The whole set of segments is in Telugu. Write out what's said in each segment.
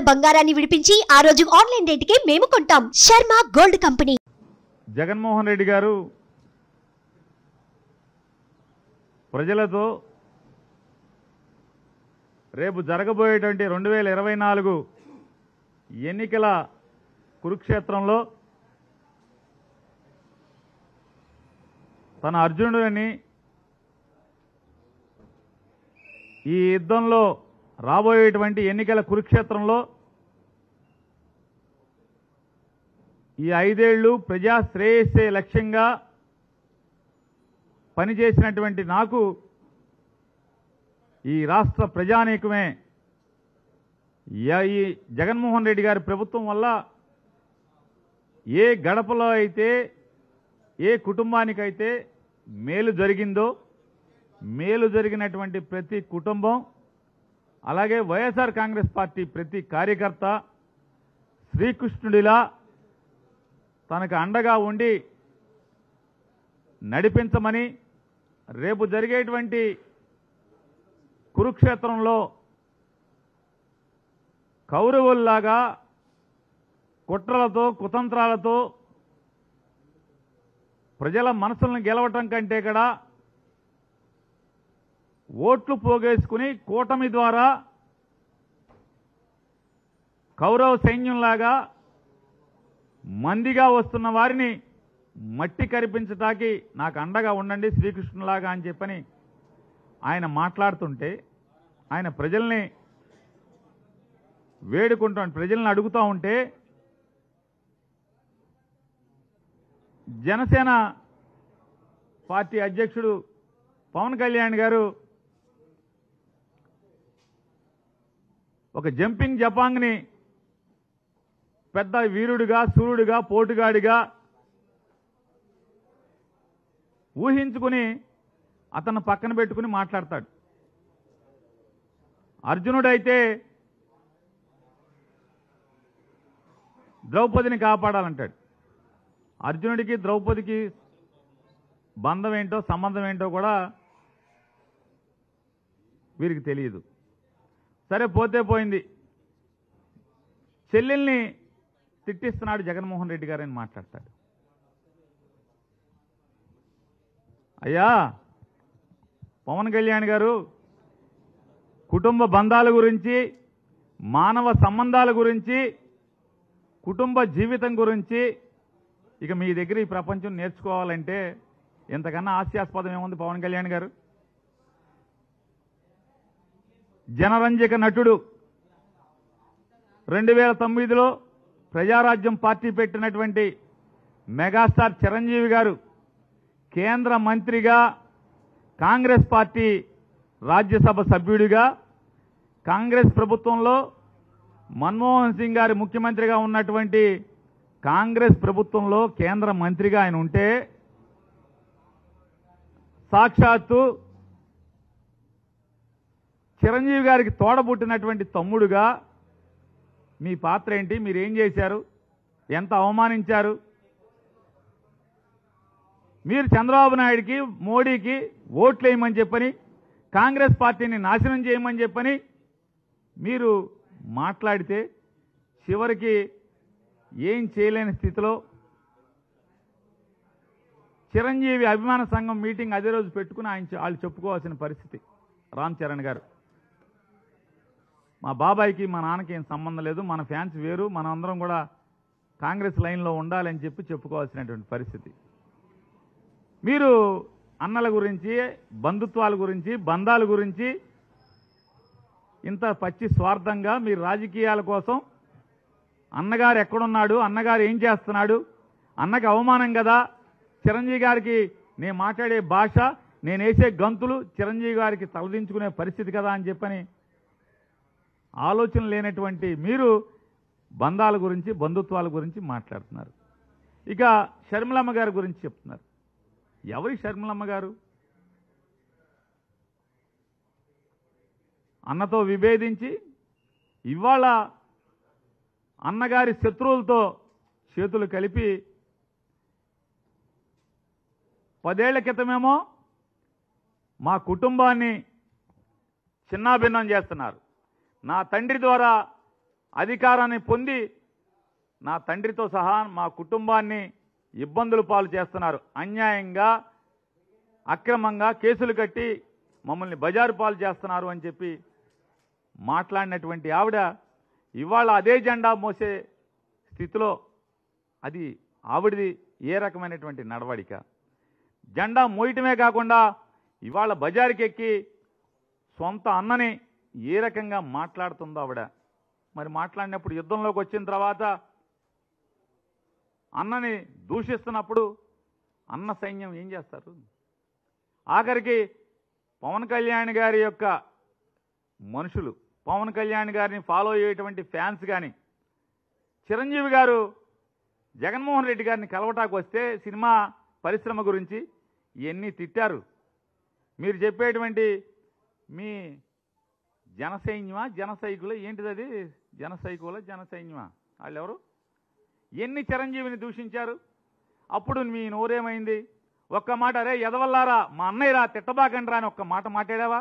బంగారాన్ని విడిపించి ఆ రోజు ఆన్లైన్ రేటుకే మేము కొంటాం. Sharma gold company. జగన్మోహన్ రెడ్డి గారు ప్రజలతో రేపు జరగబోయేటువంటి 2024 ఎన్నికల కురుక్షేత్రంలో తన అర్జునుడిని ఈ యుద్ధంలో రాబోయేటువంటి ఎన్నికల కురుక్షేత్రంలో ఈ 5 ఏళ్లు ప్రజా శ్రేయస్సే లక్ష్యంగా పనిచేసినటువంటి నాకు ఈ రాష్ట్ర ప్రజానీకమే ఈ జగన్మోహన్ రెడ్డి గారి ప్రభుత్వం వల్ల ఏ గడపలో అయితే ఏ కుటుంబానికైతే మేలు జరిగిందో మేలు జరిగినటువంటి ప్రతి కుటుంబం అలాగే వైఎస్ఆర్ కాంగ్రెస్ పార్టీ ప్రతి కార్యకర్త శ్రీకృష్ణుడిలా తనకు అండగా ఉండి నడిపించమని రేపు జరిగేటువంటి కురుక్షేత్రంలో కౌరవుల్లాగా కుట్రలతో కుతంత్రాలతో ప్రజల మనసులను గెలవటం కంటే కూడా ఓట్లు పోగేసుకుని కూటమి ద్వారా కౌరవ సైన్యంలాగా మందిగా వస్తున్న వారిని మట్టి కరిపించటానికి నాకు అండగా ఉండండి శ్రీకృష్ణులాగా అని చెప్పని ఆయన మాట్లాడుతుంటే ఆయన ప్రజల్ని వేడుకుంటూ ప్రజల్ని అడుగుతూ ఉంటే జనసేన పార్టీ అధ్యక్షుడు పవన్ కళ్యాణ్ గారు ఒక జంపింగ్ జపాంగ్ని పెద్ద వీరుడిగా సూర్యుడిగా పోటుగాడిగా ఊహించుకుని అతను పక్కన పెట్టుకుని మాట్లాడతాడు. అర్జునుడైతే ద్రౌపదిని కాపాడాలంటాడు. అర్జునుడికి ద్రౌపదికి బంధం ఏంటో సంబంధం ఏంటో కూడా వీరికి తెలియదు. సరే పోతే పోయింది. చెల్లెల్ని తిట్టిస్తున్నాడు జగన్మోహన్ రెడ్డి గారని మాట్లాడతాడు. అయ్యా పవన్ కళ్యాణ్ గారు కుటుంబ బంధాల గురించి మానవ సంబంధాల గురించి కుటుంబ జీవితం గురించి ఇక మీ దగ్గర ఈ ప్రపంచం నేర్చుకోవాలంటే ఇంతకన్నా హాస్యాస్పదం ఏముంది పవన్ కళ్యాణ్ గారు? జనరంజక నటుడు 2009లో ప్రజారాజ్యం పార్టీ పెట్టినటువంటి మెగాస్టార్ చిరంజీవి గారు కేంద్ర మంత్రిగా కాంగ్రెస్ పార్టీ రాజ్యసభ సభ్యుడిగా కాంగ్రెస్ ప్రభుత్వంలో మన్మోహన్ సింగ్ గారి ముఖ్యమంత్రిగా ఉన్నటువంటి కాంగ్రెస్ ప్రభుత్వంలో కేంద్ర మంత్రిగా ఆయన ఉంటే సాక్షాత్తు చిరంజీవి గారికి తోడబుట్టినటువంటి తమ్ముడుగా మీ పాత్ర ఏంటి? మీరేం చేశారు? ఎంత అవమానించారు? మీరు చంద్రబాబు నాయుడికి మోడీకి ఓట్లు వేయమని చెప్పని కాంగ్రెస్ పార్టీని నాశనం చేయమని చెప్పని మీరు మాట్లాడితే చివరికి ఏం చేయలేని స్థితిలో చిరంజీవి అభిమాన సంఘం మీటింగ్ అదే రోజు పెట్టుకుని వాళ్ళు చెప్పుకోవాల్సిన పరిస్థితి. రామ్ చరణ్ గారు, మా బాబాయికి మా నాన్నకి ఏం సంబంధం లేదు, మన ఫ్యాన్స్ వేరు, మనం అందరం కూడా కాంగ్రెస్ లైన్లో ఉండాలని చెప్పి చెప్పుకోవాల్సినటువంటి పరిస్థితి. మీరు అన్నల గురించి బంధుత్వాల గురించి బంధాల గురించి ఇంత పచ్చి స్వార్థంగా మీరు రాజకీయాల కోసం అన్నగారు ఎక్కడున్నాడు, అన్నగారు ఏం చేస్తున్నాడు, అన్నకి అవమానం కదా, చిరంజీవి గారికి నేను మాట్లాడే భాష నేను వేసే గంతులు చిరంజీవి గారికి తలదించుకునే పరిస్థితి కదా అని చెప్పని ఆలోచన లేనటువంటి మీరు బంధాల గురించి బంధుత్వాల గురించి మాట్లాడుతున్నారు. ఇక షర్మిలమ్మ గారి గురించి చెప్తున్నారు. ఎవరి షర్మిలమ్మ గారు? అన్నతో విభేదించి ఇవాళ అన్నగారి శత్రువులతో చేతులు కలిపి 10 ఏళ్ల క్రితమేమో మా కుటుంబాన్ని చిన్నాభిన్నం చేస్తున్నారు, నా తండ్రి ద్వారా అధికారాన్ని పొంది నా తండ్రితో సహా మా కుటుంబాన్ని ఇబ్బందులు పాలు చేస్తున్నారు, అన్యాయంగా అక్రమంగా కేసులు కట్టి మమ్మల్ని బజారు పాలు చేస్తున్నారు అని చెప్పి మాట్లాడినటువంటి ఆవిడ ఇవాళ అదే జెండా మోసే స్థితిలో అది ఆవిడది ఏ రకమైనటువంటి నడవడిక? జెండా మోయటమే కాకుండా ఇవాళ బజారుకి ఎక్కి సొంత అన్నని ఏ రకంగా మాట్లాడుతుందో ఆవిడ. మరి మాట్లాడినప్పుడు యుద్ధంలోకి వచ్చిన తర్వాత అన్నని దూషిస్తున్నప్పుడు అన్న సైన్యం ఏం చేస్తారు? ఆఖరికి పవన్ కళ్యాణ్ గారి యొక్క మనుషులు, పవన్ కళ్యాణ్ గారిని ఫాలో అయ్యేటువంటి ఫ్యాన్స్ కానీ చిరంజీవి గారు జగన్మోహన్ రెడ్డి గారిని కలవటానికి వస్తే సినిమా పరిశ్రమ గురించి ఇవన్నీ తిట్టారు. మీరు చెప్పేటువంటి మీ జనసైన్యమా జనసైకులు ఏంటిది? అది జనసైకుల జనసైన్యమా? వాళ్ళు ఎవరు? ఎన్ని చిరంజీవిని దూషించారు? అప్పుడు మీ నోరేమైంది? ఒక్క మాట అరే ఎదవల్లారా మా అన్నయ్యరా తిట్టబాకండ్రా అని ఒక్క మాట మాట్లాడావా?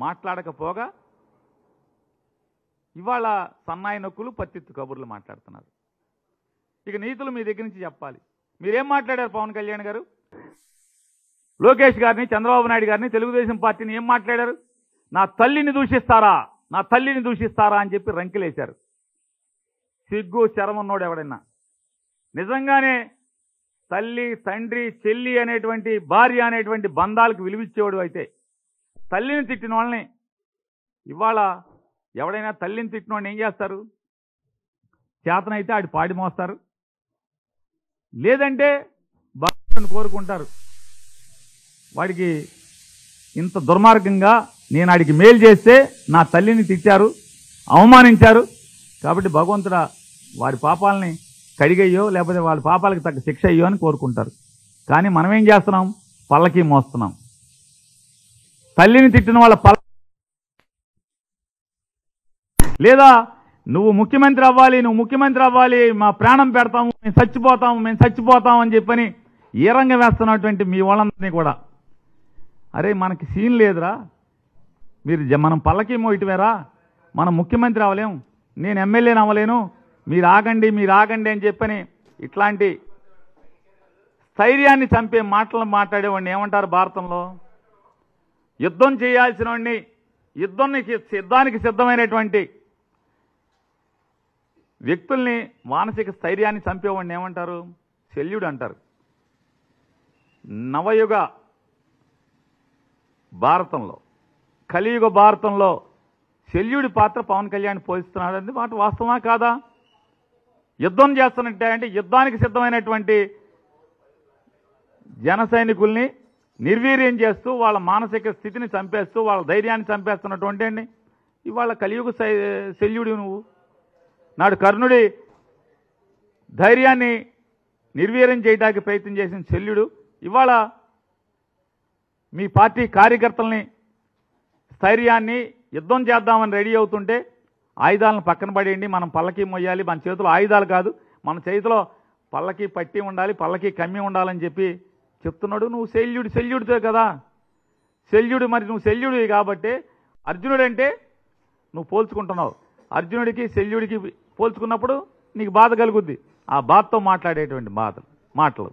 మాట్లాడకపోగా ఇవాళ సన్నాయి నొక్కులు పత్తిత్తు కబుర్లు మాట్లాడుతున్నారు. ఇక నీతులు మీ దగ్గర నుంచి చెప్పాలి. మీరేం మాట్లాడారు? పవన్ కళ్యాణ్ గారు లోకేష్ గారిని, చంద్రబాబు నాయుడు గారిని, తెలుగుదేశం పార్టీని ఏం మాట్లాడారు? నా తల్లిని దూషిస్తారా, నా తల్లిని దూషిస్తారా అని చెప్పి రంకెలేశారు. సిగ్గు శరమన్నోడు ఎవడైనా నిజంగానే తల్లి, తండ్రి, చెల్లి అనేటువంటి భార్య అనేటువంటి బంధాలకు విలువిచ్చేవాడు అయితే తల్లిని తిట్టిన వాళ్ళని ఇవాళ ఎవడైనా తల్లిని తిట్టిన వాడిని ఏం చేస్తారు? చేతనైతే ఆడి పాడి మోస్తారు, లేదంటే బాధను కోరుకుంటారు. వాడికి ఇంత దుర్మార్గంగా నేను ఆడికి మేలు చేస్తే నా తల్లిని తిట్టారు, అవమానించారు కాబట్టి భగవంతుడా వాడి పాపాలని కడిగయ్యో లేకపోతే వాళ్ళ పాపాలకు తగ్గ శిక్ష అయ్యో అని కోరుకుంటారు. కానీ మనం ఏం చేస్తున్నాం? పల్లకి మోస్తున్నాం. తల్లిని తిట్టిన వాళ్ళ లేదా నువ్వు ముఖ్యమంత్రి అవ్వాలి, నువ్వు ముఖ్యమంత్రి అవ్వాలి, మా ప్రాణం పెడతాము, మేము చచ్చిపోతాం అని చెప్పని ఏ రంగం వేస్తున్నటువంటి మీ వాళ్ళందరినీ కూడా అరే మనకి సీన్ లేదురా, మనం పల్లకి మోయటమేరా, మనం ముఖ్యమంత్రి అవ్వలేము, నేను ఎమ్మెల్యేని అవ్వలేను, మీరు ఆగండి అని చెప్పని ఇట్లాంటి స్థైర్యాన్ని చంపే మాటలు మాట్లాడేవాడిని ఏమంటారు భారతంలో? యుద్ధం చేయాల్సిన వాడిని, యుద్ధానికి సిద్ధమైనటువంటి వ్యక్తుల్ని మానసిక స్థైర్యాన్ని చంపేవాడిని ఏమంటారు? శల్యుడు అంటారు. నవయుగ భారతంలో, కలియుగ భారతంలో శల్యుడి పాత్ర పవన్ కళ్యాణ్ పోషిస్తున్నాడు అనేది మాట వాస్తవమా కాదా? యుద్ధం చేస్తున్నట్టే అంటే యుద్ధానికి సిద్ధమైనటువంటి జన సైనికుల్ని నిర్వీర్యం చేస్తూ వాళ్ళ మానసిక స్థితిని చంపేస్తూ వాళ్ళ ధైర్యాన్ని చంపేస్తున్నటువంటి అండి ఇవాళ కలియుగ శల్యుడి నువ్వు. నాడు కర్ణుడి ధైర్యాన్ని నిర్వీర్యం చేయడానికి ప్రయత్నం చేసిన శల్యుడు ఇవాళ మీ పార్టీ కార్యకర్తల్ని స్థైర్యాన్ని యుద్ధం చేద్దామని రెడీ అవుతుంటే ఆయుధాలను పక్కన పడేయండి, మనం పల్లకి మొయ్యాలి, మన చేతిలో ఆయుధాలు కాదు, మన చేతిలో పల్లకి పట్టి ఉండాలి, పల్లకి కమ్మి ఉండాలని చెప్పి చెప్తున్నాడు. నువ్వు శల్యుడితో కదా శల్యుడు. మరి నువ్వు శల్యుడివి కాబట్టి అర్జునుడు అంటే నువ్వు పోల్చుకుంటున్నావు. అర్జునుడికి శల్యుడికి పోల్చుకున్నప్పుడు నీకు బాధ కలుగుద్ది. ఆ బాధతో మాట్లాడేటువంటి మాటలు